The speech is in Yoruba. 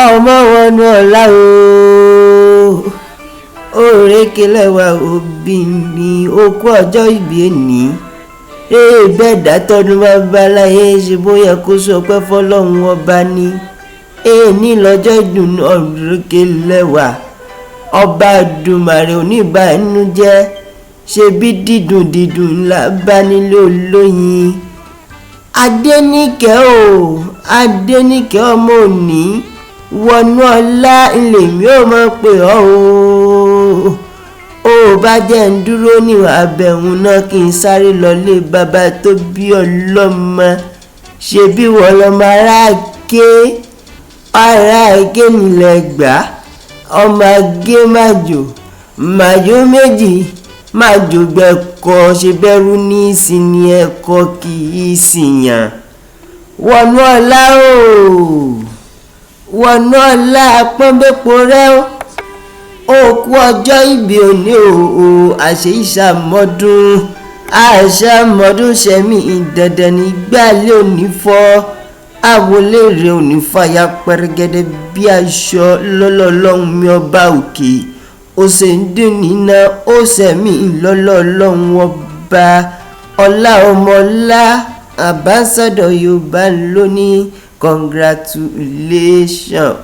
ọmọ wọnú ọ̀la òrékelẹ́wà obìnrin okú ọjọ́ ìbí ẹni bẹ́ẹ̀dá tọdún babaláyé ṣe bóyá kó sọpẹ́ fọlọ́run ọba ní ní lọ́jọ́ ìdùnnú òrékelẹ́wà ọba Èdùmàrè oníbà ẹnu jẹ́ ṣe bí dídùn ńlá bá nílé olóyin Adéníkẹ́ ọmọ òní wọnú ọlá ilèmí ò mọ̀ pé ó bá jẹ́ ń dúró níwọ̀n abẹ̀hùn náà kí n sáré lọlé bàbá tó bí ọlọ́mọ ṣe bí wọ́n lọ́mọ ará ké nílẹ̀ gbà ọmọ agé màjò méjì májò gbẹ̀kọ́ ṣe bẹ̀rù ní ìsinmi ẹ̀kọ́ kì í sìyàn wọnú ọlá wọnú ọlá pọ́nbẹ́pọ̀ rẹ́ òkú ọjọ́ ìbí òní àṣàmọ́dún ṣẹ̀mí dandan ní gbàlẹ́ òní fọ́ àwọlé rẹ̀ òní fàyà pẹ́rẹ́gẹ́dẹ́ bí aṣọ lọ́lọ́lọ́hún mi ọba òkè ó ṣe ń dùn nínà ó ṣẹ̀mí lọ́lọ́lọ́hún ọba ọlá ọmọọlá àbáṣádọ̀ Yorùbá lónìí congratulation